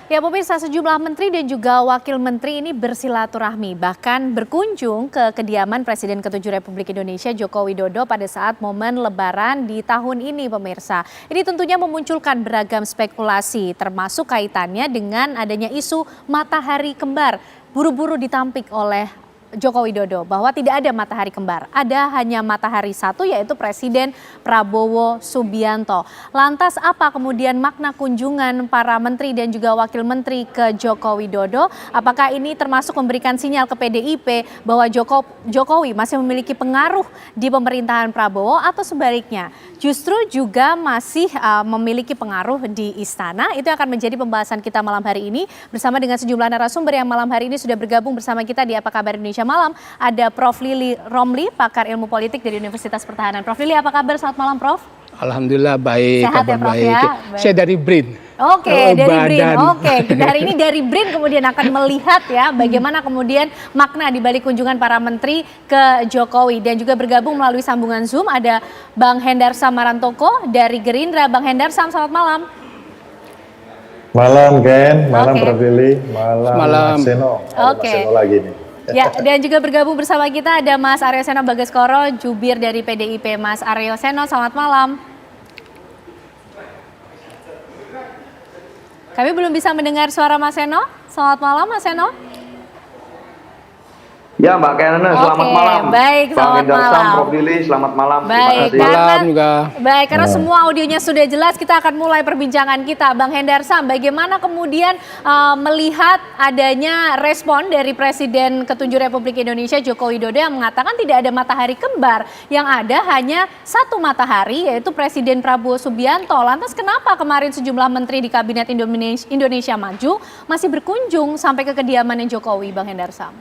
Ya, pemirsa, sejumlah menteri dan juga wakil menteri ini bersilaturahmi, bahkan berkunjung ke kediaman Presiden ke-7 Republik Indonesia Joko Widodo pada saat momen Lebaran di tahun ini, pemirsa. Ini tentunya memunculkan beragam spekulasi, termasuk kaitannya dengan adanya isu matahari kembar. Buru-buru ditampik oleh Joko Widodo bahwa tidak ada matahari kembar, ada hanya matahari satu, yaitu Presiden Prabowo Subianto. Lantas apa kemudian makna kunjungan para menteri dan juga wakil menteri ke Joko Widodo? Apakah ini termasuk memberikan sinyal ke PDIP bahwa Jokowi masih memiliki pengaruh di pemerintahan Prabowo, atau sebaliknya justru juga masih memiliki pengaruh di istana? Itu akan menjadi pembahasan kita malam hari ini bersama dengan sejumlah narasumber yang malam hari ini sudah bergabung bersama kita di Apa Kabar Indonesia Malam. Ada Prof. Lili Romli, pakar ilmu politik dari Universitas Pertahanan. Prof. Lili, apa kabar? Selamat malam, Prof. Alhamdulillah baik, sehat kabar ya, Prof, baik. Ya? Baik. Saya dari BRIN. Oke, dari BRIN. Oke, hari ini dari BRIN kemudian akan melihat ya bagaimana kemudian makna di balik kunjungan para menteri ke Jokowi, dan juga bergabung melalui sambungan Zoom ada Bang Hendarsam Marantoko dari Gerindra. Bang Hendarsam, selamat malam. Malam Ken, malam Prof. Lili, malam Seno. Oke. Mas Seno lagi nih. Ya, dan juga bergabung bersama kita ada Mas Aryo Seno Bagaskoro, jubir dari PDIP. Mas Aryo Seno, selamat malam. Kami belum bisa mendengar suara Mas Seno. Selamat malam, Mas Seno. Ya, Mbak Kena, selamat malam. Baik, selamat malam. Prof. Lili, selamat malam. Baik, karena malam, semua audionya sudah jelas, kita akan mulai perbincangan kita. Bang Hendarsam, bagaimana kemudian melihat adanya respon dari Presiden ke-7 Republik Indonesia Joko Widodo yang mengatakan tidak ada matahari kembar, yang ada hanya satu matahari, yaitu Presiden Prabowo Subianto. Lantas kenapa kemarin sejumlah menteri di Kabinet Indonesia Maju masih berkunjung sampai ke kediaman Jokowi, Bang Hendarsam?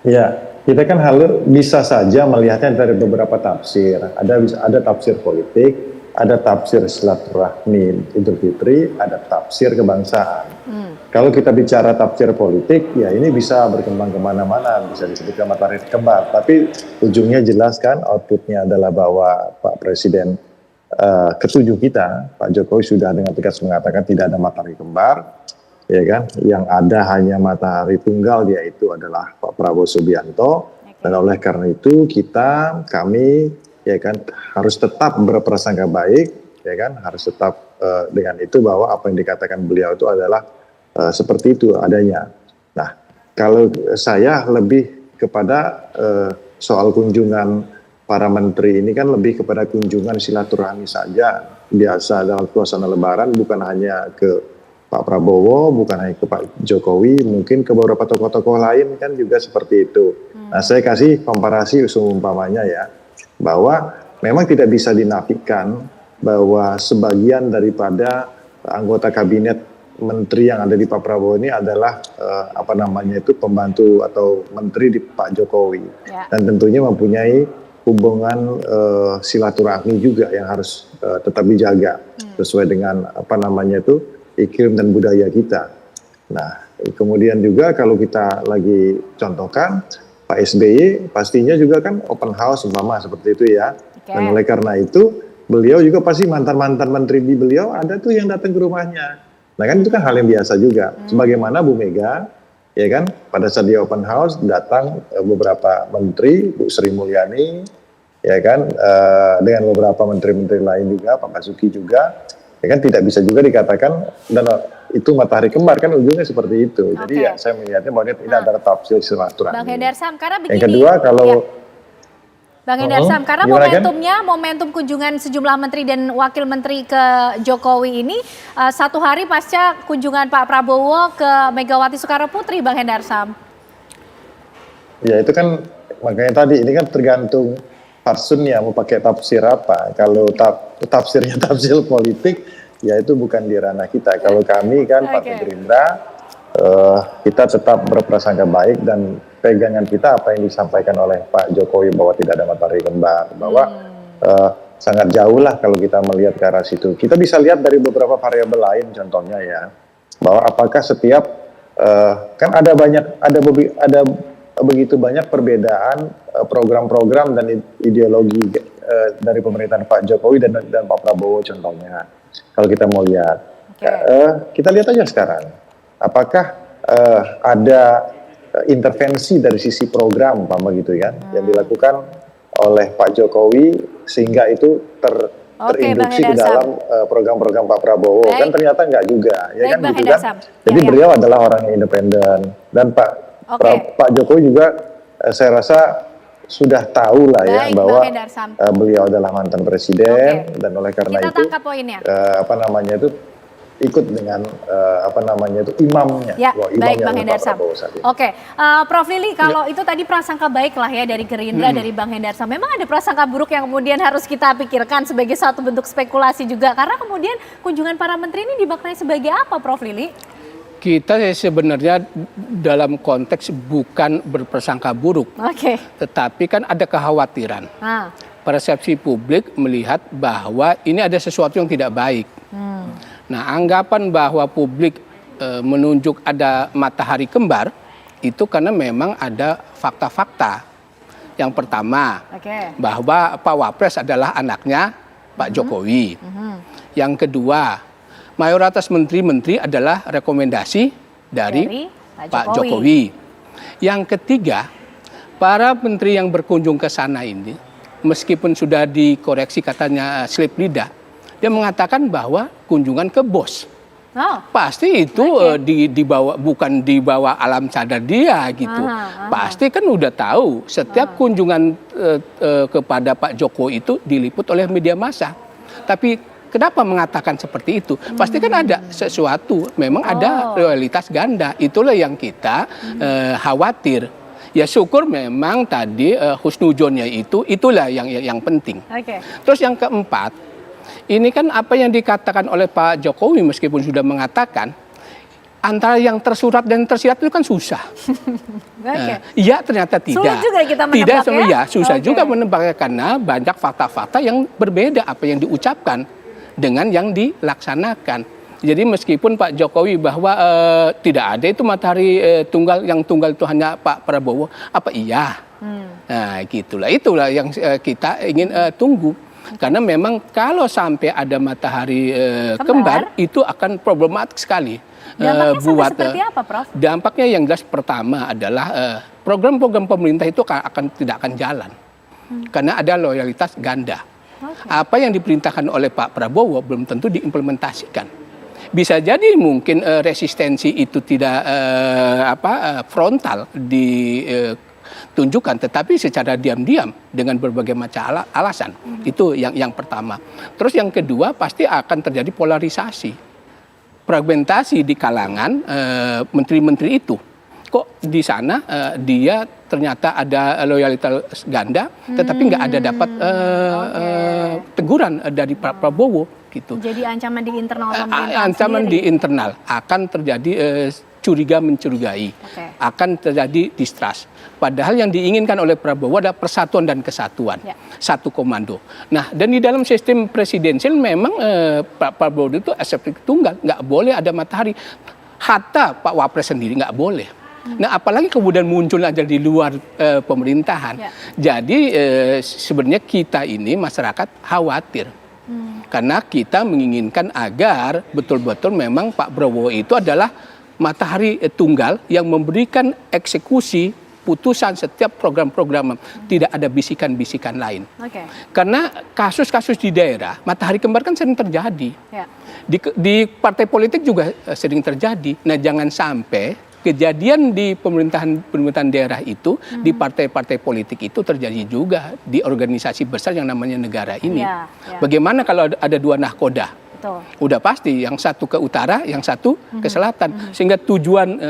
Ya, kita kan bisa saja melihatnya dari beberapa tafsir. Ada tafsir politik, ada tafsir silaturahmi Idul Fitri, ada tafsir kebangsaan. Kalau kita bicara tafsir politik, ya ini bisa berkembang kemana-mana, bisa disebutkan matahari kembar. Tapi ujungnya jelas kan, outputnya adalah bahwa Pak Presiden ke-7 kita, Pak Jokowi sudah dengan tegas mengatakan tidak ada matahari kembar. Ya kan, yang ada hanya matahari tunggal, yaitu adalah Pak Prabowo Subianto. Dan oleh karena itu kami ya kan harus tetap berprasangka baik, ya kan, harus tetap dengan itu bahwa apa yang dikatakan beliau itu adalah seperti itu adanya. Nah, kalau saya lebih kepada soal kunjungan para menteri ini kan lebih kepada kunjungan silaturahmi saja, biasa dalam suasana Lebaran, bukan hanya ke Pak Prabowo, bukan hanya ke Pak Jokowi, mungkin ke beberapa tokoh-tokoh lain kan juga seperti itu. Nah, saya kasih komparasi umpamanya ya, bahwa memang tidak bisa dinafikan bahwa sebagian daripada anggota kabinet menteri yang ada di Pak Prabowo ini adalah pembantu atau menteri di Pak Jokowi. Ya. Dan tentunya mempunyai hubungan silaturahmi juga yang harus tetap dijaga sesuai dengan iklim dan budaya kita. Nah, kemudian juga kalau kita lagi contohkan, Pak SBY pastinya juga kan open house umpama seperti itu ya. Okay. Dan oleh karena itu, beliau juga pasti mantan-mantan menteri di beliau ada tuh yang datang ke rumahnya. Nah kan itu kan hal yang biasa juga. Sebagaimana Bu Mega, ya kan, pada saat dia open house datang beberapa menteri, Bu Sri Mulyani, ya kan, dengan beberapa menteri-menteri lain juga, Pak Basuki juga. Ya kan tidak bisa juga dikatakan dan itu matahari kembar, kan ujungnya seperti itu. Jadi ya saya melihatnya bahwa ini adalah tafsir silaturahmi. Bang Hendarsam, karena begini. Yang kedua kalau Bang Hendarsam, karena momentum kunjungan sejumlah menteri dan wakil menteri ke Jokowi ini satu hari pasca kunjungan Pak Prabowo ke Megawati Soekarno Putri, Bang Hendarsam. Ya itu kan makanya tadi ini kan tergantung Farsunnya mau pakai tafsir apa. Kalau tafsirnya tafsir politik, ya itu bukan di ranah kita. Kalau kami kan Partai Gerindra, kita tetap berprasangka baik dan pegangan kita apa yang disampaikan oleh Pak Jokowi bahwa tidak ada matahari kembar, bahwa sangat jauh lah kalau kita melihat ke arah situ. Kita bisa lihat dari beberapa variabel lain, contohnya ya, bahwa apakah setiap kan ada begitu banyak perbedaan program-program dan ideologi dari pemerintahan Pak Jokowi dan Pak Prabowo contohnya. Kalau kita mau lihat, Kita lihat aja sekarang, apakah ada intervensi dari sisi program, begitu kan, yang dilakukan oleh Pak Jokowi sehingga itu terinduksi ke dalam program-program Pak Prabowo. Baik. Kan ternyata enggak juga, ya Baik, kan Bang gitu Hendarsam. kan. Jadi beliau adalah orang yang independen dan Pak Jokowi juga saya rasa sudah tahu lah ya Baik, bahwa Bang Hendarsam. beliau adalah mantan presiden dan oleh karena Kita itu tangkap poinnya. ikut dengan imamnya. Ya, Wah, imam baik yang Bang Pak Hendarsam. Prabowo saat ini. Oke, Prof Lili, kalau itu tadi prasangka baik lah ya dari Gerindra, dari Bang Hendarsam. Memang ada prasangka buruk yang kemudian harus kita pikirkan sebagai satu bentuk spekulasi juga. Karena kemudian kunjungan para menteri ini dimaknai sebagai apa, Prof Lili? Kita sebenarnya dalam konteks bukan berprasangka buruk, tetapi kan ada kekhawatiran. Persepsi publik melihat bahwa ini ada sesuatu yang tidak baik. Nah, anggapan bahwa publik menunjuk ada matahari kembar itu karena memang ada fakta-fakta. Yang pertama, bahwa Pak Wapres adalah anaknya Pak Jokowi. Yang kedua, mayoritas menteri-menteri adalah rekomendasi dari Pak Jokowi. Yang ketiga, para menteri yang berkunjung ke sana ini, meskipun sudah dikoreksi katanya slip lidah, dia mengatakan bahwa kunjungan ke bos. Pasti itu bukan di bawah alam sadar dia gitu. Pasti kan udah tahu setiap kunjungan kepada Pak Jokowi itu diliput oleh media massa. Tapi kenapa mengatakan seperti itu? Pasti kan ada sesuatu, memang ada loyalitas ganda. Itulah yang kita khawatir. Ya syukur memang tadi husnuzonnya itulah yang penting. Terus yang keempat, ini kan apa yang dikatakan oleh Pak Jokowi meskipun sudah mengatakan antara yang tersurat dan tersirat itu kan susah. Iya ternyata tidak. Sulit juga kita menebak susah juga menebaknya karena banyak fakta-fakta yang berbeda apa yang diucapkan dengan yang dilaksanakan. Jadi meskipun Pak Jokowi bahwa tidak ada itu matahari tunggal itu hanya Pak Prabowo, apa iya? Nah gitulah, itulah yang kita ingin tunggu. Karena memang kalau sampai ada matahari kembar itu akan problematik sekali. Dampaknya seperti apa, Prof? Dampaknya yang jelas pertama adalah program-program pemerintah itu tidak akan jalan. Karena ada loyalitas ganda. Apa yang diperintahkan oleh Pak Prabowo belum tentu diimplementasikan. Bisa jadi mungkin resistensi itu tidak frontal ditunjukkan, tetapi secara diam-diam dengan berbagai macam alasan. Itu yang pertama. Terus yang kedua pasti akan terjadi polarisasi, fragmentasi di kalangan menteri-menteri itu. Kok di sana dia ternyata ada loyalitas ganda, tetapi nggak ada dapat teguran dari Pak Prabowo. Gitu. Jadi ancaman di internal pemerintahan ancaman sendiri. Di internal akan terjadi curiga mencurigai, akan terjadi distrust. Padahal yang diinginkan oleh Prabowo adalah persatuan dan kesatuan, satu komando. Nah, dan di dalam sistem presidensial memang Pak Prabowo itu eksekutif tunggal, nggak boleh ada matahari. Hatta Pak Wapres sendiri nggak boleh. Nah, apalagi kemudian muncul aja di luar pemerintahan. Jadi sebenarnya kita ini masyarakat khawatir. Karena kita menginginkan agar betul-betul memang Pak Prabowo itu adalah matahari tunggal yang memberikan eksekusi putusan setiap program-program, tidak ada bisikan-bisikan lain. Karena kasus-kasus di daerah, matahari kembar kan sering terjadi. Di partai politik juga sering terjadi. Nah, jangan sampai kejadian di pemerintahan daerah itu, di partai-partai politik itu terjadi juga di organisasi besar yang namanya negara ini. Bagaimana kalau ada dua nahkoda? Udah pasti, yang satu ke utara, yang satu ke selatan. Sehingga tujuan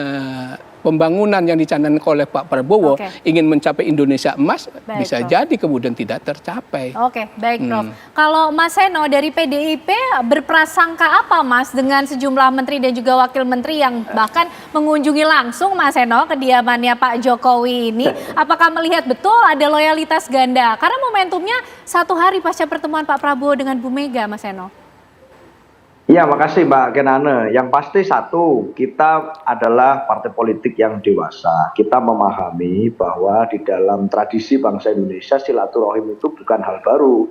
pembangunan yang dicanangkan oleh Pak Prabowo ingin mencapai Indonesia emas, bisa jadi kemudian tidak tercapai. Baik Prof. Kalau Mas Seno dari PDIP berprasangka apa Mas dengan sejumlah menteri dan juga wakil menteri yang bahkan mengunjungi langsung Mas Seno kediamannya Pak Jokowi ini? Apakah melihat betul ada loyalitas ganda? Karena momentumnya satu hari pasca pertemuan Pak Prabowo dengan Bu Mega, Mas Seno. Iya, makasih Mbak Kenane. Yang pasti satu, kita adalah partai politik yang dewasa. Kita memahami bahwa di dalam tradisi bangsa Indonesia silaturahim itu bukan hal baru.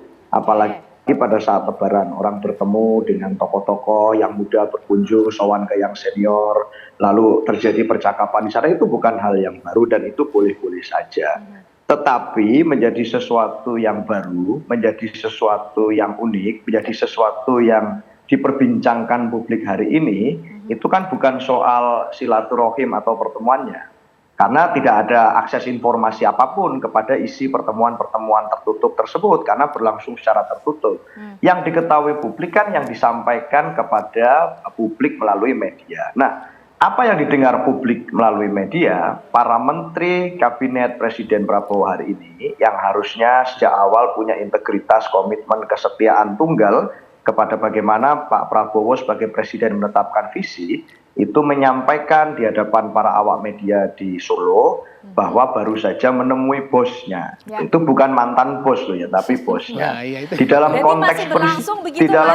pada saat Lebaran orang bertemu dengan tokoh-tokoh yang muda berkunjung, sowan ke yang senior, lalu terjadi percakapan di sana, itu bukan hal yang baru dan itu boleh-boleh saja. Tetapi menjadi sesuatu yang baru, menjadi sesuatu yang unik, menjadi sesuatu yang diperbincangkan publik hari ini, itu kan bukan soal silaturahim atau pertemuannya. Karena tidak ada akses informasi apapun kepada isi pertemuan-pertemuan tertutup tersebut karena berlangsung secara tertutup. Yang diketahui publik kan yang disampaikan kepada publik melalui media. Nah, apa yang didengar publik melalui media, para menteri kabinet Presiden Prabowo hari ini yang harusnya sejak awal punya integritas, komitmen, kesetiaan tunggal kepada bagaimana Pak Prabowo sebagai presiden menetapkan visi, itu menyampaikan di hadapan para awak media di Solo bahwa baru saja menemui bosnya. Itu bukan mantan bos loh ya, tapi bosnya. Di dalam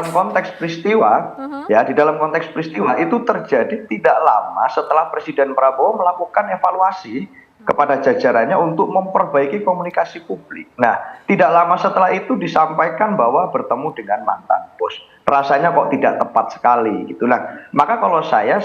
konteks peristiwa, ya di dalam konteks peristiwa itu terjadi tidak lama setelah Presiden Prabowo melakukan evaluasi kepada jajarannya untuk memperbaiki komunikasi publik. Nah, tidak lama setelah itu disampaikan bahwa bertemu dengan mantan bos. Rasanya kok tidak tepat sekali gitu. Nah, maka kalau saya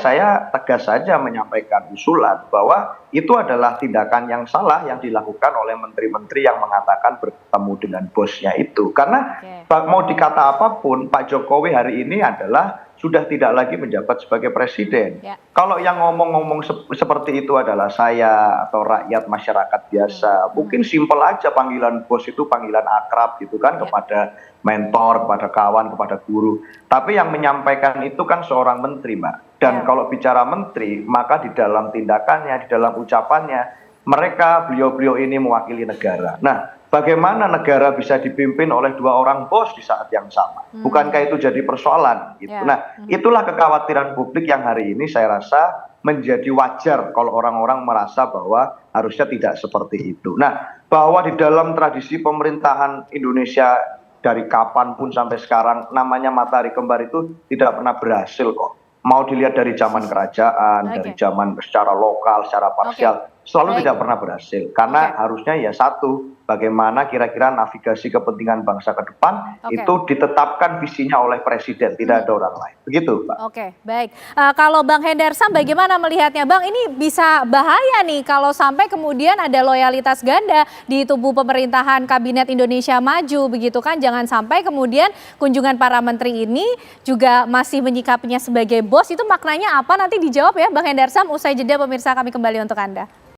tegas saja menyampaikan usulan bahwa itu adalah tindakan yang salah yang dilakukan oleh menteri-menteri yang mengatakan bertemu dengan bosnya itu. Karena mau dikata apapun, Pak Jokowi hari ini adalah sudah tidak lagi menjabat sebagai presiden. Kalau yang ngomong-ngomong seperti itu adalah saya atau rakyat masyarakat biasa, mungkin simpel aja panggilan bos itu panggilan akrab gitu kan kepada mentor, kepada kawan, kepada guru. Tapi yang menyampaikan itu kan seorang menteri, Mbak. Dan kalau bicara menteri, maka di dalam tindakannya, di dalam ucapannya, beliau-beliau ini mewakili negara. Nah, bagaimana negara bisa dipimpin oleh dua orang bos di saat yang sama? Bukankah itu jadi persoalan? Gitu. Nah, itulah kekhawatiran publik yang hari ini saya rasa menjadi wajar kalau orang-orang merasa bahwa harusnya tidak seperti itu. Nah, bahwa di dalam tradisi pemerintahan Indonesia dari kapanpun sampai sekarang namanya matahari kembar itu tidak pernah berhasil kok. Mau dilihat dari zaman kerajaan, dari zaman secara lokal, secara parsial, selalu tidak pernah berhasil. Karena harusnya ya satu, bagaimana kira-kira navigasi kepentingan bangsa ke depan itu ditetapkan visinya oleh presiden, tidak ada orang lain. Begitu, Pak. Oke, baik. Kalau Bang Hendarsam bagaimana melihatnya, Bang? Ini bisa bahaya nih kalau sampai kemudian ada loyalitas ganda di tubuh pemerintahan Kabinet Indonesia Maju, begitu kan? Jangan sampai kemudian kunjungan para menteri ini juga masih menyikapinya sebagai bos. Itu maknanya apa? Nanti dijawab ya, Bang Hendarsam. Usai jeda pemirsa, kami kembali untuk Anda.